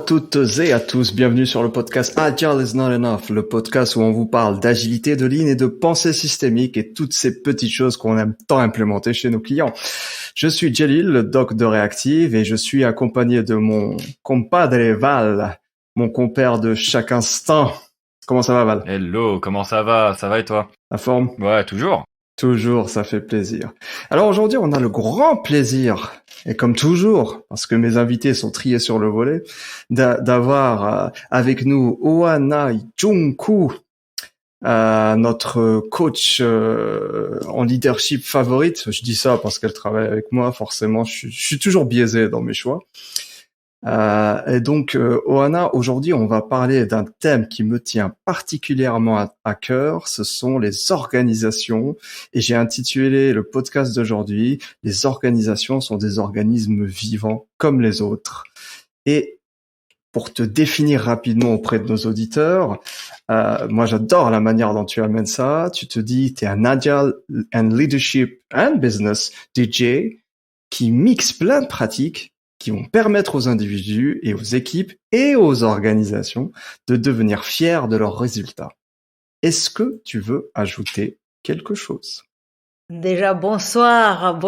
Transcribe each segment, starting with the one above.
toutes et à tous, bienvenue sur le podcast Agile is not enough, le podcast où on vous parle d'agilité, de lean et de pensée systémique et toutes ces petites choses qu'on aime tant implémenter chez nos clients. Je suis Jalil, le doc de Reactive, et je suis accompagné de mon compadre Val, mon compère de chaque instant. Comment ça va, Val? Hello, comment ça va? Ça va et toi? La forme? Ouais, toujours. Toujours, ça fait plaisir. Alors aujourd'hui, on a le grand plaisir, et comme toujours, parce que mes invités sont triés sur le volet, d'avoir avec nous Ohana Junku, notre coach en leadership favorite. Je dis ça parce qu'elle travaille avec moi, forcément, je suis toujours biaisé dans mes choix. Et donc, Ohana, aujourd'hui, on va parler d'un thème qui me tient particulièrement à cœur. Ce sont les organisations. Et j'ai intitulé le podcast d'aujourd'hui « Les organisations sont des organismes vivants comme les autres ». Et pour te définir rapidement auprès de nos auditeurs, moi, j'adore la manière dont tu amènes ça. Tu te dis, tu es un Agile and Leadership and Business DJ qui mixe plein de pratiques qui vont permettre aux individus et aux équipes et aux organisations de devenir fiers de leurs résultats. Est-ce que tu veux ajouter quelque chose? Déjà, bonsoir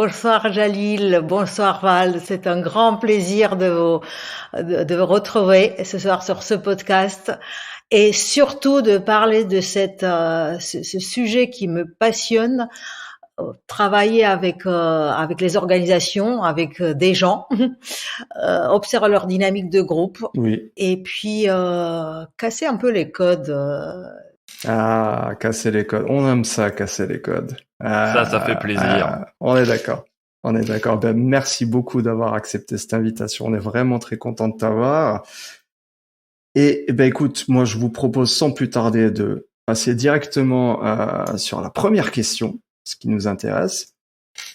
Jalil, bonsoir Val. C'est un grand plaisir de vous retrouver ce soir sur ce podcast et surtout de parler de ce sujet qui me passionne. Travailler avec les organisations, avec des gens, observer leur dynamique de groupe, oui. Et puis casser un peu les codes. Casser les codes. On aime ça, casser les codes. Ça fait plaisir. On est d'accord. Ben, merci beaucoup d'avoir accepté cette invitation. On est vraiment très content de t'avoir. Et ben écoute, moi je vous propose sans plus tarder de passer directement sur la première question. Ce qui nous intéresse,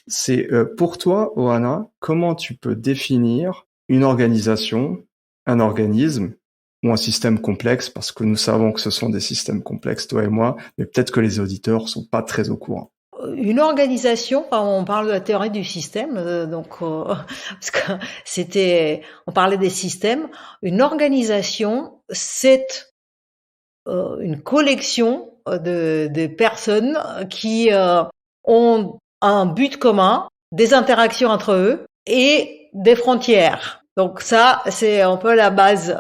c'est pour toi, Ohana, comment tu peux définir une organisation, un organisme ou un système complexe, parce que nous savons que ce sont des systèmes complexes, toi et moi, mais peut-être que les auditeurs sont pas très au courant. Une organisation, on parle de la théorie du système, parce que on parlait des systèmes. Une organisation, c'est une collection de personnes qui ont un but commun, des interactions entre eux et des frontières. Donc ça, c'est un peu la base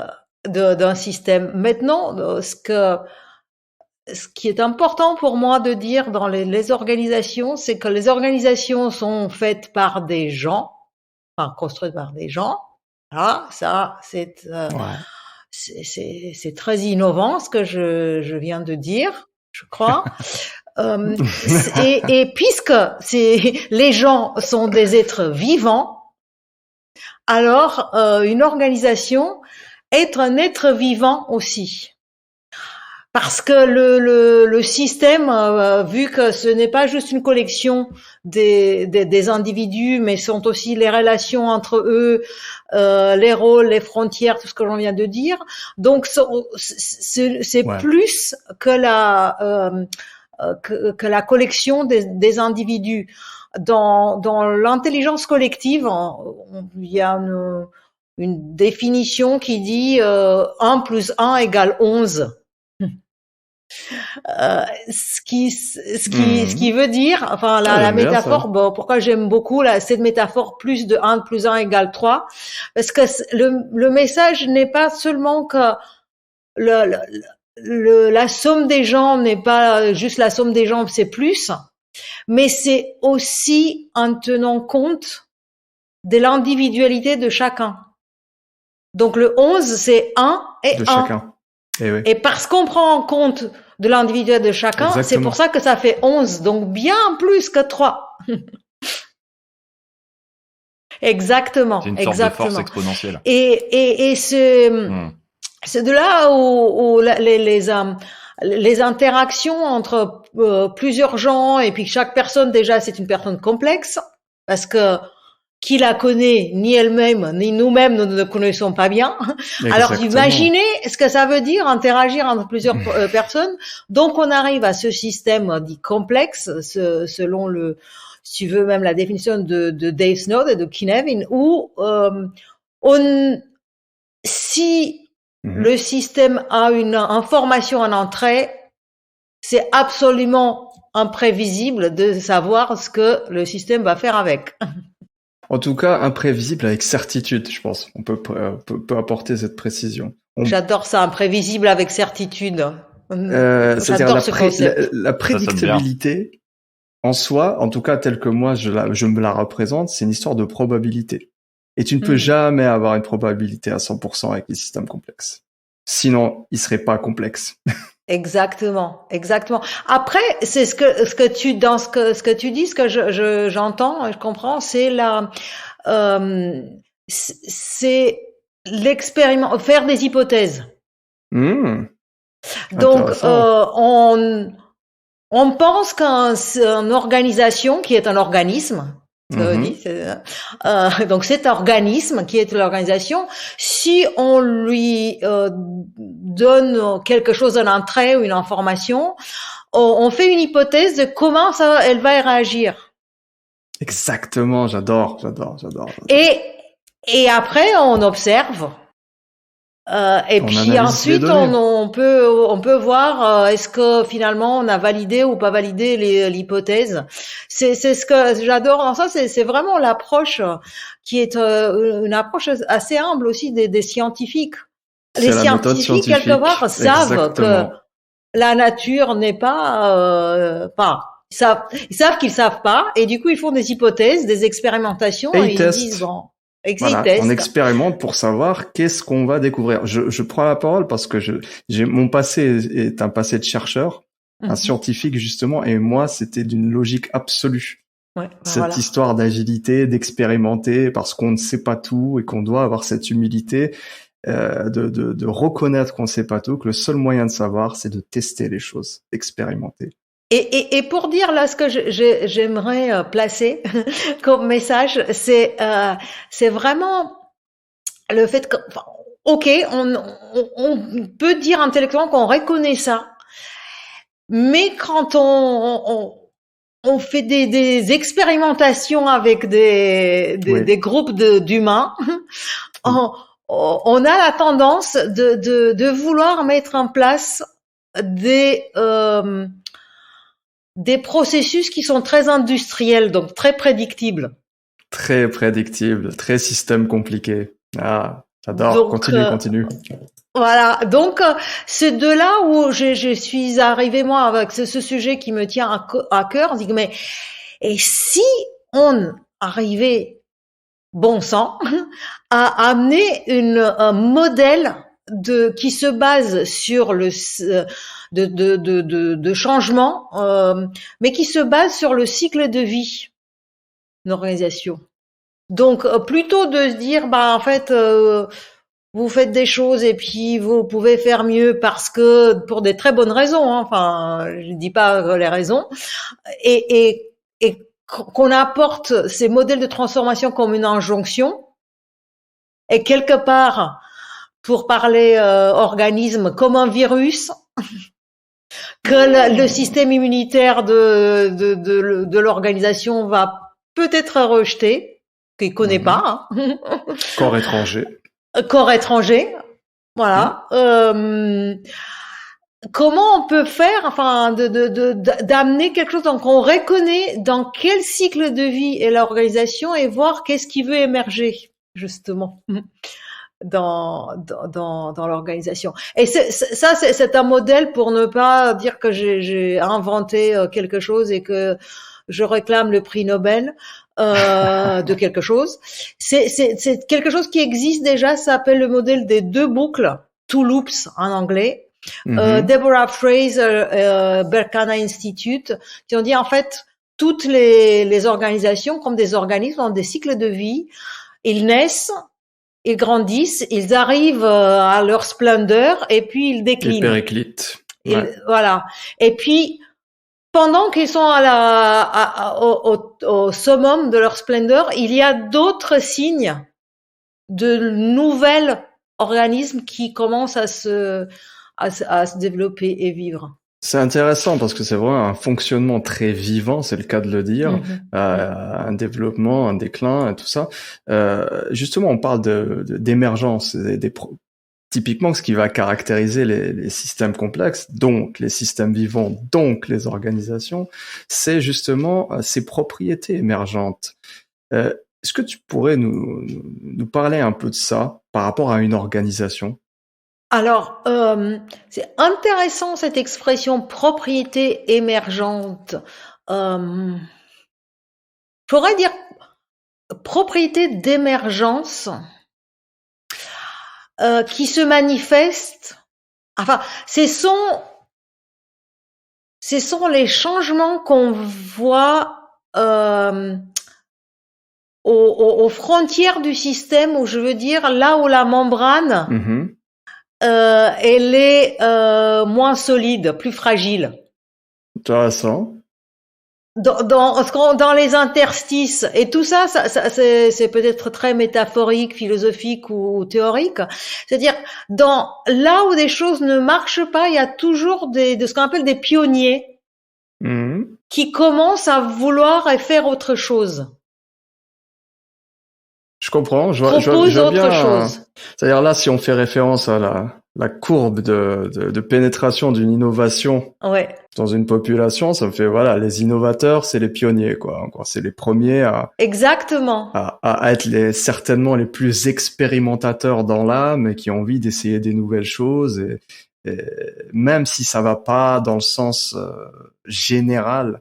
d'un système. Maintenant, ce qui est important pour moi de dire dans les organisations, c'est que les organisations sont faites par des gens, enfin construites par des gens. Voilà, ça, c'est très innovant ce que je viens de dire, je crois. Et puisque les gens sont des êtres vivants, alors une organisation est un être vivant aussi. Parce que le système, vu que ce n'est pas juste une collection des individus, mais sont aussi les relations entre eux, les rôles, les frontières, tout ce que l'on vient de dire. Donc c'est plus que la collection des individus. Dans l'intelligence collective, il y a une définition qui dit 1 plus 1 égale 11. Ce qui veut dire, enfin la métaphore, bon, pourquoi j'aime beaucoup cette métaphore plus de 1 plus 1 égale 3, parce que le message n'est pas seulement que la somme des gens n'est pas juste la somme des gens, c'est plus, mais c'est aussi en tenant compte de l'individualité de chacun. Donc le 11, c'est 1 et de 1. Chacun. Et parce qu'on prend en compte de l'individualité de chacun, exactement. C'est pour ça que ça fait 11, donc bien plus que 3. Exactement. C'est une sorte de force exponentielle. Et c'est de là où les interactions entre plusieurs gens, et puis chaque personne, déjà, c'est une personne complexe, parce que qui la connaît, ni elle-même, ni nous-mêmes, nous ne le connaissons pas bien. Exactement. Alors, imaginez ce que ça veut dire interagir entre plusieurs personnes. Donc, on arrive à ce système dit complexe, selon si tu veux, même la définition de Dave Snowden et de Kinevin, où si le système a une information en entrée, c'est absolument imprévisible de savoir ce que le système va faire avec. En tout cas, imprévisible avec certitude, je pense. On peut apporter cette précision. J'adore ça, imprévisible avec certitude. C'est-à-dire la prédictibilité en soi, en tout cas telle que moi je me la représente, c'est une histoire de probabilité. Et tu ne peux jamais avoir une probabilité à 100% avec les systèmes complexes. Sinon, ils seraient pas complexes. Exactement. Après, c'est ce que tu dis, ce que j'entends, je comprends, c'est c'est l'expériment, faire des hypothèses. Donc, on pense qu'une organisation qui est un organisme, donc cet organisme qui est l'organisation, si on lui donne quelque chose, un entrée ou une information, on fait une hypothèse de comment elle va réagir. Exactement, j'adore. Et après on observe. Et puis ensuite, on peut voir est-ce que finalement on a validé ou pas validé l'hypothèse. C'est ce que j'adore dans ça. C'est vraiment l'approche qui est une approche assez humble aussi des scientifiques. Les scientifiques quelque part savent que la nature n'est pas ils savent qu'ils savent pas, et du coup ils font des hypothèses, des expérimentations, et ils disent bon. Voilà, on expérimente pour savoir qu'est-ce qu'on va découvrir. Je prends la parole parce que mon passé est un passé de chercheur, un scientifique justement, et moi c'était d'une logique absolue. Cette histoire d'agilité, d'expérimenter parce qu'on ne sait pas tout et qu'on doit avoir cette humilité de reconnaître qu'on ne sait pas tout, que le seul moyen de savoir c'est de tester les choses, d'expérimenter. Et pour dire là ce que j'aimerais placer comme message, c'est vraiment le fait que, on peut dire intellectuellement qu'on reconnaît ça, mais quand on fait des expérimentations avec des groupes d'humains, on a la tendance de vouloir mettre en place des processus qui sont très industriels, donc très prédictibles. Très prédictibles, très système compliqué. Ah, j'adore. Donc, continue. Voilà. Donc, c'est de là où je suis arrivée, moi, avec ce sujet qui me tient à cœur. On dit, mais, et si on arrivait, bon sang, à amener un modèle qui se base sur de changement, mais qui se base sur le cycle de vie d'une organisation. Donc plutôt de se dire en fait vous faites des choses et puis vous pouvez faire mieux parce que pour des très bonnes raisons, enfin je dis pas les raisons, et qu'on apporte ces modèles de transformation comme une injonction, et quelque part, pour parler organisme, comme un virus, que le système immunitaire de l'organisation va peut-être rejeter, qu'il connaît pas. Corps étranger. Corps étranger, voilà. Comment on peut faire, enfin, d'amener quelque chose, donc on reconnaît dans quel cycle de vie est l'organisation et voir qu'est-ce qui veut émerger, justement. Dans l'organisation. Et ça, c'est un modèle pour ne pas dire que j'ai inventé quelque chose et que je réclame le prix Nobel de quelque chose. C'est quelque chose qui existe déjà, ça s'appelle le modèle des 2 boucles, 2 loops en anglais. Deborah Fraser, Berkana Institute, qui ont dit en fait toutes les organisations comme des organismes ont des cycles de vie. Ils naissent, ils grandissent, ils arrivent à leur splendeur et puis ils déclinent. Ils périclitent. Voilà. Et puis, pendant qu'ils sont au summum de leur splendeur, il y a d'autres signes de nouveaux organismes qui commencent à se développer et vivre. C'est intéressant parce que c'est vraiment un fonctionnement très vivant, c'est le cas de le dire, un développement, un déclin, et tout ça. Justement, on parle d'émergence, typiquement ce qui va caractériser les systèmes complexes, donc les systèmes vivants, donc les organisations, c'est justement ces propriétés émergentes. Est-ce que tu pourrais nous parler un peu de ça par rapport à une organisation? Alors, c'est intéressant cette expression propriété émergente. Je pourrais dire propriété d'émergence qui se manifeste. Enfin, ce sont les changements qu'on voit aux frontières du système, où je veux dire là où la membrane elle est moins solide, plus fragile. Intéressant. Dans les interstices et tout ça, c'est peut-être très métaphorique, philosophique ou théorique. C'est-à-dire là où des choses ne marchent pas, il y a toujours de ce qu'on appelle des pionniers qui commencent à vouloir faire autre chose. Je comprends, je vois bien. Chose. C'est-à-dire là, si on fait référence à la courbe de pénétration d'une innovation dans une population, ça me fait les innovateurs, c'est les pionniers quoi. C'est les premiers à exactement à être certainement les plus expérimentateurs dans l'âme et qui ont envie d'essayer des nouvelles choses et même si ça va pas dans le sens général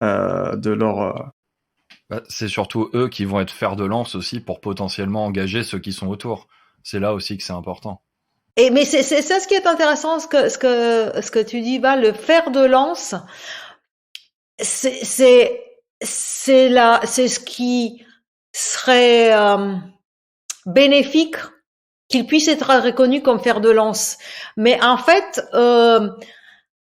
de leur c'est surtout eux qui vont être fer de lance aussi pour potentiellement engager ceux qui sont autour. C'est là aussi que c'est important. Mais c'est ça ce qui est intéressant, ce que tu dis, Val, le fer de lance, c'est ce qui serait bénéfique qu'il puisse être reconnu comme fer de lance. Mais en fait,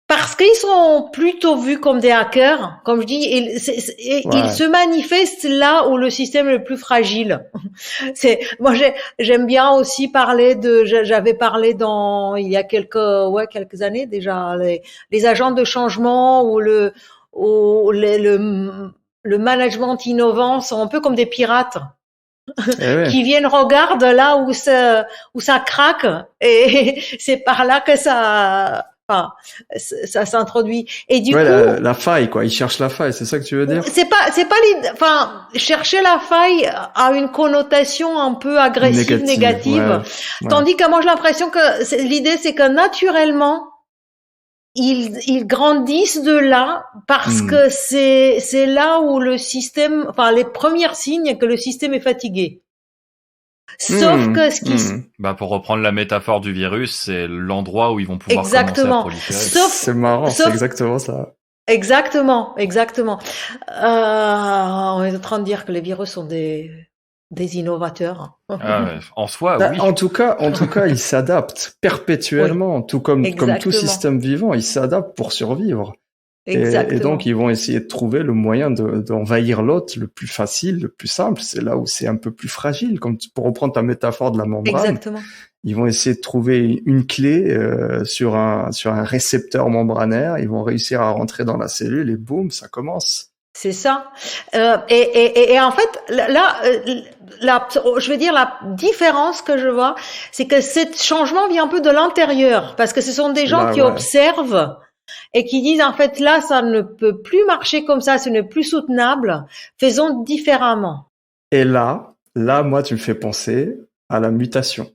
parce qu'ils sont plutôt vus comme des hackers, comme je dis, ils se manifestent là où le système est le plus fragile. Moi j'aime bien aussi j'avais parlé il y a quelques années déjà, les agents de changement ou le management innovant sont un peu comme des pirates. Qui viennent regarder là où ça craque et c'est par là que ça s'introduit. Et du coup, la faille quoi, ils cherchent la faille, c'est ça que tu veux dire? C'est pas chercher la faille a une connotation un peu agressive, négative. Tandis que moi j'ai l'impression que l'idée c'est que naturellement ils grandissent de là parce que c'est là où le système, les premiers signes que le système est fatigué. Sauf que ce qui pour reprendre la métaphore du virus, c'est l'endroit où ils vont pouvoir commencer à proliférer. C'est marrant, c'est exactement ça. Exactement. On est en train de dire que les virus sont des innovateurs. En soi, oui. En tout cas, ils s'adaptent perpétuellement, tout comme tout système vivant, ils s'adaptent pour survivre. Et donc, ils vont essayer de trouver le moyen d'envahir l'autre le plus facile, le plus simple. C'est là où c'est un peu plus fragile. Comme pour reprendre ta métaphore de la membrane. Exactement. Ils vont essayer de trouver une clé sur un récepteur membranaire. Ils vont réussir à rentrer dans la cellule et boum, ça commence. C'est ça. Et en fait, là, je veux dire, la différence que je vois, c'est que ce changement vient un peu de l'intérieur, parce que ce sont des gens qui observent et qui disent, en fait, là, ça ne peut plus marcher comme ça, ce n'est plus soutenable, faisons différemment. Et là, moi, tu me fais penser à la mutation.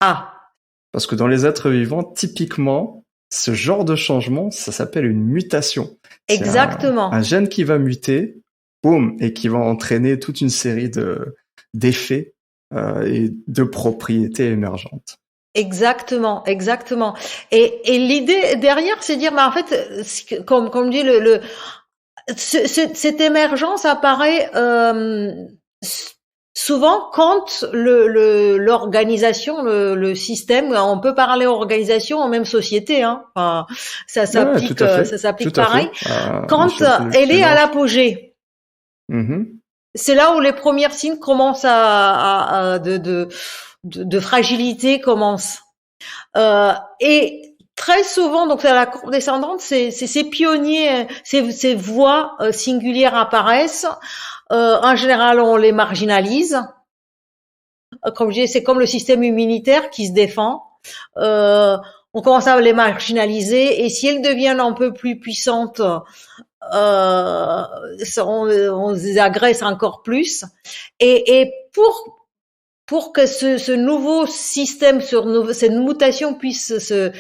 Ah. Parce que dans les êtres vivants, typiquement, ce genre de changement, ça s'appelle une mutation. Exactement. Un gène qui va muter, boum, et qui va entraîner toute une série d'effets et de propriétés émergentes. Exactement. Et l'idée derrière, c'est de dire, mais en fait, comme dit cette émergence apparaît souvent quand l'organisation, le système, on peut parler organisation en même société, hein. Enfin, ça s'applique pareil. Quand elle est à l'apogée. C'est là où les premiers signes commencent de fragilité commencent. Et très souvent, donc à la courbe descendante, ces pionniers, ces voix singulières apparaissent. En général, on les marginalise. Comme je dis, c'est comme le système immunitaire qui se défend. On commence à les marginaliser, et si elles deviennent un peu plus puissantes, on les agresse encore plus. Et pour que ce nouveau système, cette mutation puisse se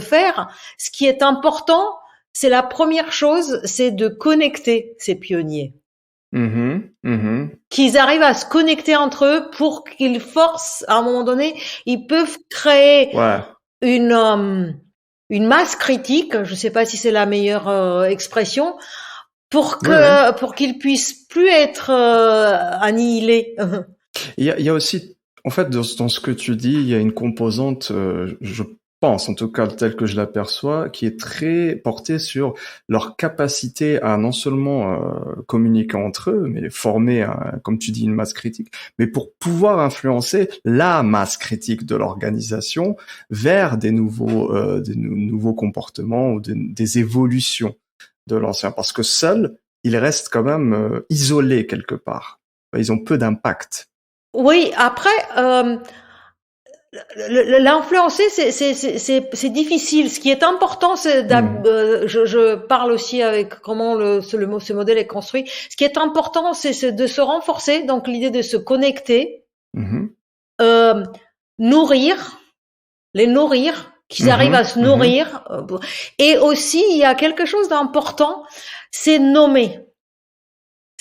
faire, ce qui est important, c'est la première chose, c'est de connecter ces pionniers. Qu'ils arrivent à se connecter entre eux pour qu'ils forcent, à un moment donné, ils peuvent créer une masse critique, je sais pas si c'est la meilleure expression, pour qu'ils puissent plus être annihilés. Il y a aussi, en fait, dans ce que tu dis, il y a une composante, je pense, en tout cas telle que je l'aperçois, qui est très portée sur leur capacité à non seulement communiquer entre eux, mais former, comme tu dis, une masse critique, mais pour pouvoir influencer la masse critique de l'organisation vers des nouveaux comportements ou des évolutions de l'ancien. Parce que seuls, ils restent quand même isolés quelque part. Ils ont peu d'impact. Oui, après, l'influencer, c'est difficile. Ce qui est important, c'est je parle aussi avec comment ce modèle est construit. Ce qui est important, c'est de se renforcer. Donc l'idée de se connecter, nourrir, qu'ils arrivent à se nourrir. Et aussi, il y a quelque chose d'important, c'est nommer.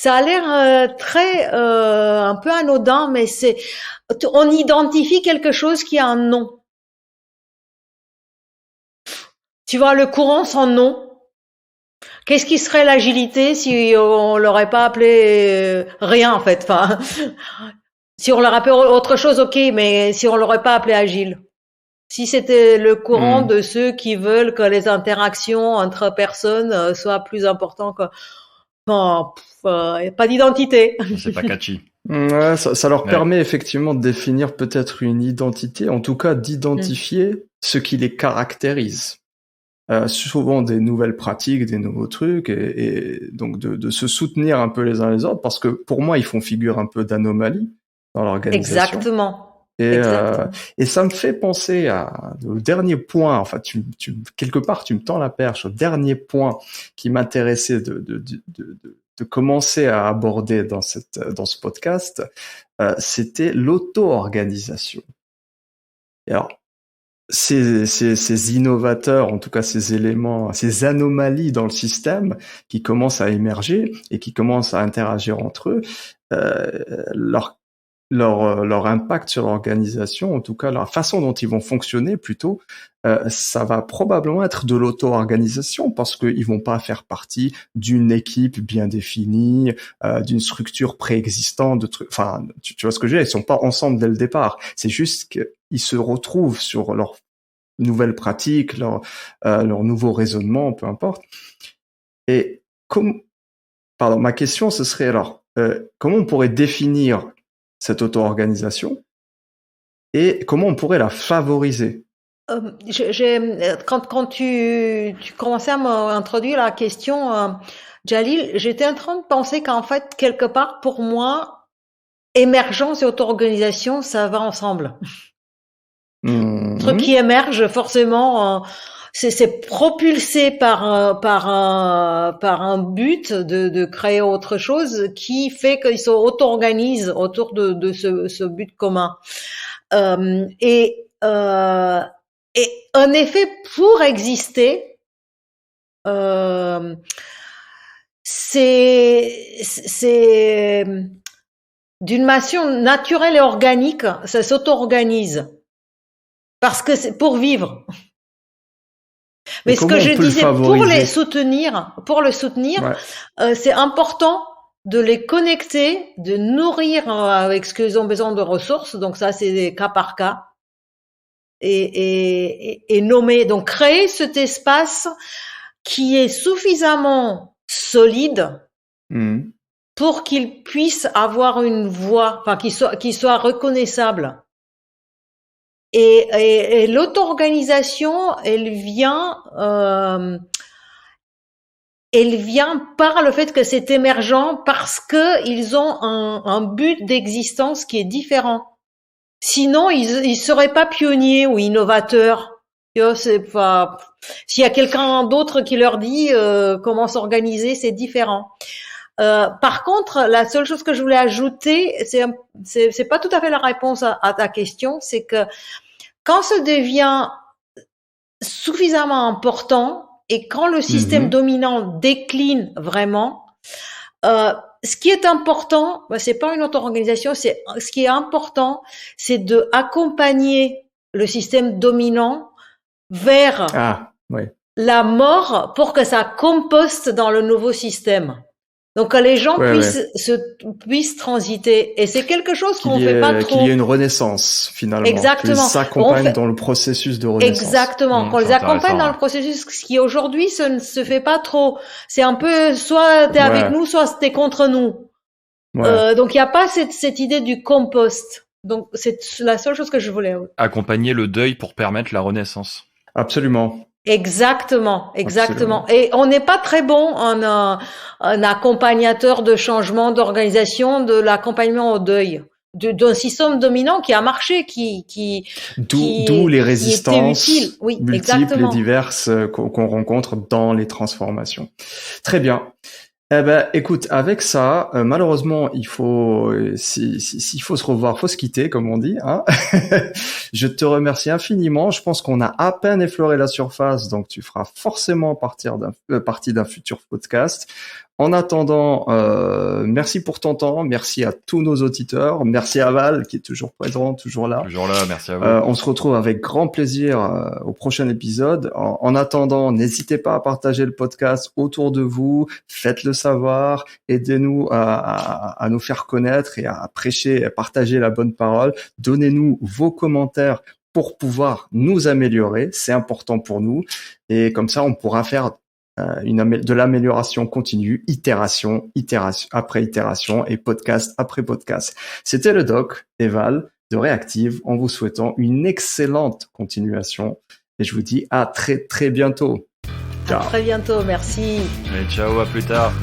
Ça a l'air très un peu anodin, mais on identifie quelque chose qui a un nom. Tu vois, le courant sans nom. Qu'est-ce qui serait l'agilité si on l'aurait pas appelé rien en fait. Enfin, si on l'aurait appelé autre chose, ok, mais si on l'aurait pas appelé agile. Si c'était le courant de ceux qui veulent que les interactions entre personnes soient plus importantes que pas d'identité. C'est pas catchy. Ouais, ça leur permet effectivement de définir peut-être une identité, en tout cas d'identifier ce qui les caractérise. Souvent des nouvelles pratiques, des nouveaux trucs, et donc de se soutenir un peu les uns les autres, parce que pour moi ils font figure un peu d'anomalie dans l'organisation. Exactement. Et ça me fait penser au dernier point. Enfin, quelque part, tu me tends la perche au dernier point qui m'intéressait de commencer à aborder dans ce podcast. C'était l'auto-organisation. Et alors, ces innovateurs, en tout cas ces éléments, ces anomalies dans le système qui commencent à émerger et qui commencent à interagir entre eux, leur impact sur l'organisation, en tout cas la façon dont ils vont fonctionner plutôt, ça va probablement être de l'auto-organisation parce qu'ils vont pas faire partie d'une équipe bien définie, d'une structure préexistante, de trucs. Enfin, tu vois ce que je veux dire, ils sont pas ensemble dès le départ. C'est juste qu'ils se retrouvent sur leur nouvelles pratiques, leur nouveau raisonnement, peu importe. Et ma question, ce serait alors, comment on pourrait définir cette auto-organisation et comment on pourrait la favoriser? Quand tu commençais à m'introduire la question, Jalil, j'étais en train de penser qu'en fait, quelque part, pour moi, émergence et auto-organisation, ça va ensemble. Le truc qui émerge, forcément, c'est propulsé par un but de créer autre chose qui fait qu'ils se auto-organisent autour de ce but commun. Et en effet, pour exister, c'est d'une façon naturelle et organique, ça s'auto-organise. Parce que c'est pour vivre. Mais ce que je disais, pour le soutenir, c'est important de les connecter, de nourrir avec ce qu'ils ont besoin de ressources. Donc ça, c'est des cas par cas. Et nommer. Donc créer cet espace qui est suffisamment solide pour qu'il puisse avoir une voix, enfin, qui soit reconnaissable. Et l'auto-organisation, elle vient par le fait que c'est émergent, parce que ils ont un but d'existence qui est différent. Sinon, ils seraient pas pionniers ou innovateurs. Tu vois, c'est pas. S'il y a quelqu'un d'autre qui leur dit comment s'organiser, c'est différent. Par contre, la seule chose que je voulais ajouter, c'est pas tout à fait la réponse à ta question, c'est que quand ça devient suffisamment important et quand le système dominant décline vraiment, ce qui est important, c'est pas une auto-organisation, ce qui est important, c'est de accompagner le système dominant vers la mort pour que ça composte dans le nouveau système. Donc que les gens puissent transiter, et c'est quelque chose qu'on fait pas trop. Qu'il y ait une renaissance finalement. Exactement. Qu'ils s'accompagnent dans le processus de renaissance. Exactement. Qu'on les accompagne dans le processus, ce qui aujourd'hui ne se fait pas trop. C'est un peu soit t'es avec nous, soit t'es contre nous. Donc il y a pas cette idée du compost. Donc c'est la seule chose que je voulais. Accompagner le deuil pour permettre la renaissance. Absolument. Exactement. Et on n'est pas très bon en un accompagnateur de changement d'organisation, de l'accompagnement au deuil, d'un système dominant qui a marché, d'où les résistances multiples et diverses qu'on rencontre dans les transformations. Très bien. Eh ben, écoute, avec ça, malheureusement, s'il faut se revoir, faut se quitter, comme on dit, hein. Je te remercie infiniment. Je pense qu'on a à peine effleuré la surface, donc tu feras forcément partie d'un futur podcast. En attendant, merci pour ton temps, merci à tous nos auditeurs, merci à Val qui est toujours présent, toujours là. Toujours là, merci à vous. On se retrouve avec grand plaisir au prochain épisode. En attendant, n'hésitez pas à partager le podcast autour de vous, faites-le savoir, aidez-nous à nous faire connaître et à prêcher, à partager la bonne parole. Donnez-nous vos commentaires pour pouvoir nous améliorer, c'est important pour nous, et comme ça on pourra faire de l'amélioration continue, itération après itération et podcast après podcast. C'était le doc et Val de Reactive en vous souhaitant une excellente continuation et je vous dis à très très bientôt. Ciao. À très bientôt, merci. Et ciao, à plus tard.